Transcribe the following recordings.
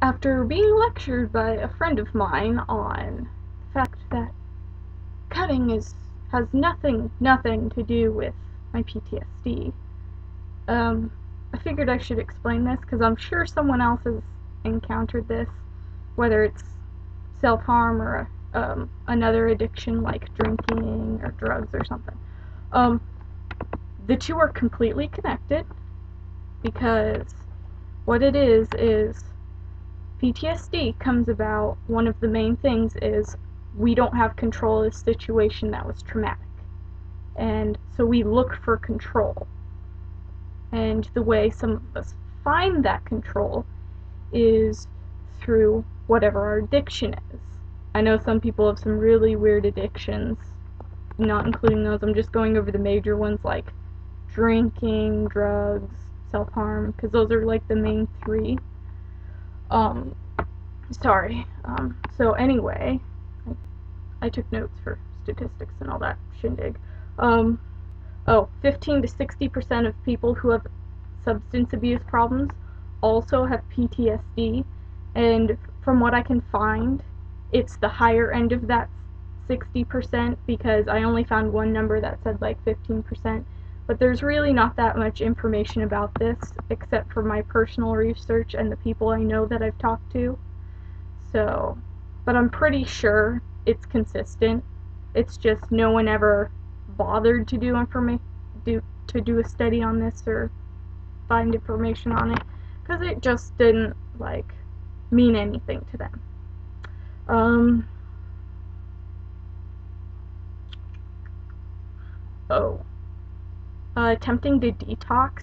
after being lectured by a friend of mine on the fact that cutting has nothing to do with my PTSD, I figured I should explain this because I'm sure someone else has encountered this, whether it's self-harm or another addiction like drinking or drugs or something. The two are completely connected because what it is PTSD comes about, one of the main things is we don't have control of the situation that was traumatic. And so we look for control. And the way some of us find that control is through whatever our addiction is. I know some people have some really weird addictions, not including those. I'm just going over the major ones like drinking, drugs, self-harm, because those are like the main three. So anyway, I took notes for statistics and all that shindig. 15 to 60% of people who have substance abuse problems also have PTSD, and from what I can find, it's the higher end of that 60% because I only found one number that said like 15%, but there's really not that much information about this except for my personal research and the people I know that I've talked to. So, but I'm pretty sure it's consistent. It's just no one ever bothered to do a study on this or find information on it because it just didn't like mean anything to them. Attempting to detox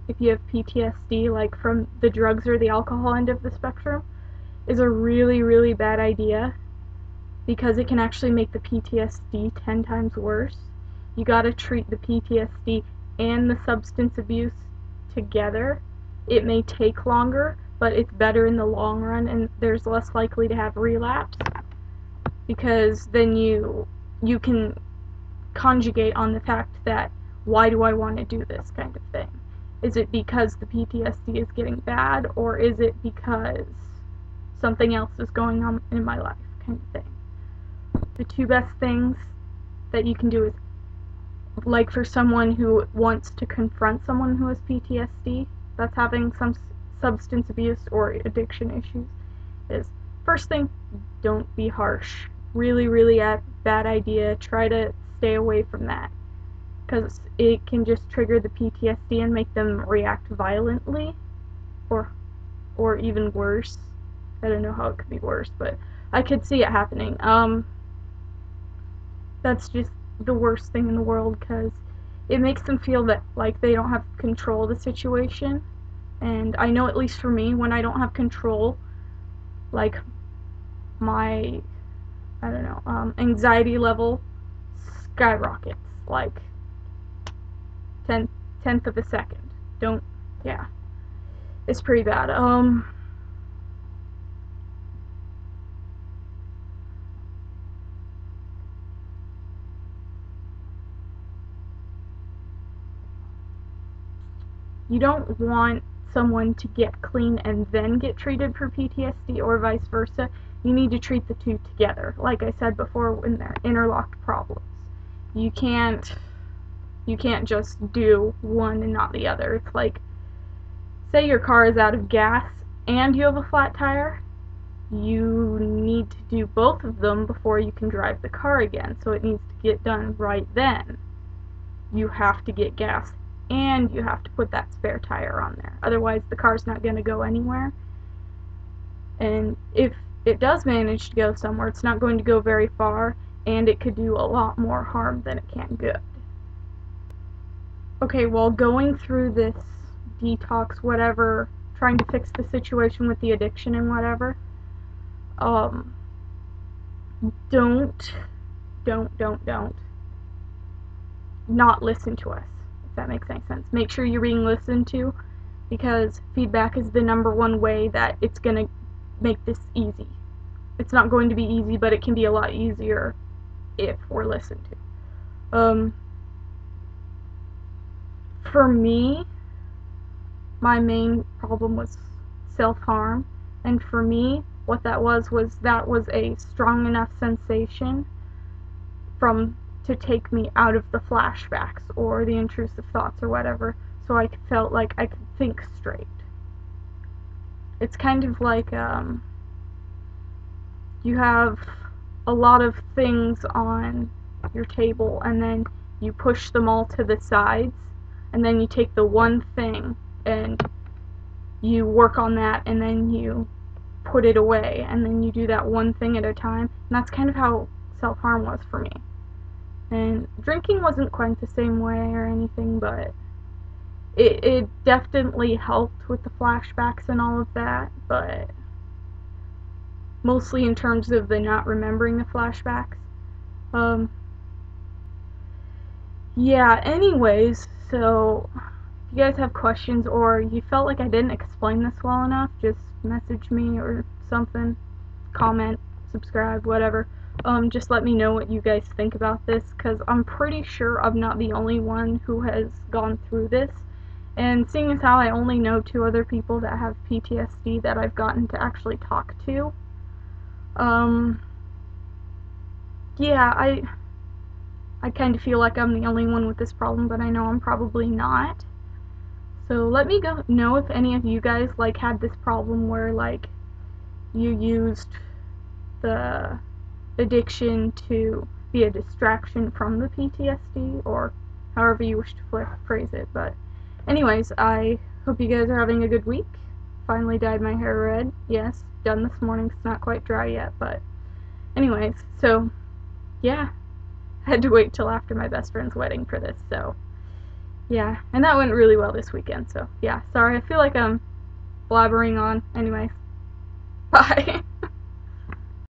if you have PTSD, like from the drugs or the alcohol end of the spectrum, is a really bad idea because it can actually make the PTSD 10 times worse. You gotta treat the PTSD and the substance abuse together. It may take longer, but it's better in the long run, and there's less likely to have relapse because then you can conjugate on the fact that why do I want to do this kind of thing? Is it because the PTSD is getting bad, or is it because something else is going on in my life kind of thing? The two best things that you can do is, like for someone who wants to confront someone who has PTSD that's having some substance abuse or addiction issues, is first thing, don't be harsh. Really bad idea. Try to stay away from that because it can just trigger the PTSD and make them react violently or even worse. I don't know how it could be worse, but I could see it happening. That's just the worst thing in the world because it makes them feel that like they don't have control of the situation. And I know, at least for me, when I don't have control, like my anxiety level skyrockets like tenth of a second. Yeah, it's pretty bad. You don't want someone to get clean and then get treated for PTSD or vice versa. You need to treat the two together. Like I said before, when they're interlocked problems. You can't just do one and not the other. It's like, say your car is out of gas and you have a flat tire, you need to do both of them before you can drive the car again, so it needs to get done right then. You have to get gas and you have to put that spare tire on there, otherwise the car's not going to go anywhere. And if it does manage to go somewhere, it's not going to go very far, and it could do a lot more harm than it can good. Okay, while going through this detox, whatever, trying to fix the situation with the addiction and whatever, don't not listen to us, if that makes any sense. Make sure you're being listened to, because feedback is the #1 way that it's going to make this easy. It's not going to be easy, but it can be a lot easier if we're listened to. For me, my main problem was self-harm, And for me, what that was a strong enough sensation to take me out of the flashbacks or the intrusive thoughts or whatever, so I felt like I could think straight. It's kind of like you have a lot of things on your table and then you push them all to the sides, and then you take the one thing and you work on that, and then you put it away, and then you do that one thing at a time. And that's kind of how self-harm was for me. And drinking wasn't quite the same way or anything, but it definitely helped with the flashbacks and all of that, but mostly in terms of the not remembering the flashbacks. Yeah, anyways, so if you guys have questions or you felt like I didn't explain this well enough, just message me or something, comment, subscribe, whatever. Just let me know what you guys think about this, because I'm pretty sure I'm not the only one who has gone through this. And seeing as how I only know 2 other people that have PTSD that I've gotten to actually talk to, yeah, I kind of feel like I'm the only one with this problem, but I know I'm probably not. So let me know if any of you guys like had this problem where like you used the addiction to be a distraction from the PTSD, or however you wish to phrase it. But anyways, I hope you guys are having a good week. Finally dyed my hair red. Yes, done this morning. It's not quite dry yet, but anyways, so yeah, I had to wait till after my best friend's wedding for this, so yeah, and that went really well this weekend, so yeah, sorry, I feel like I'm blabbering on. Anyways, bye.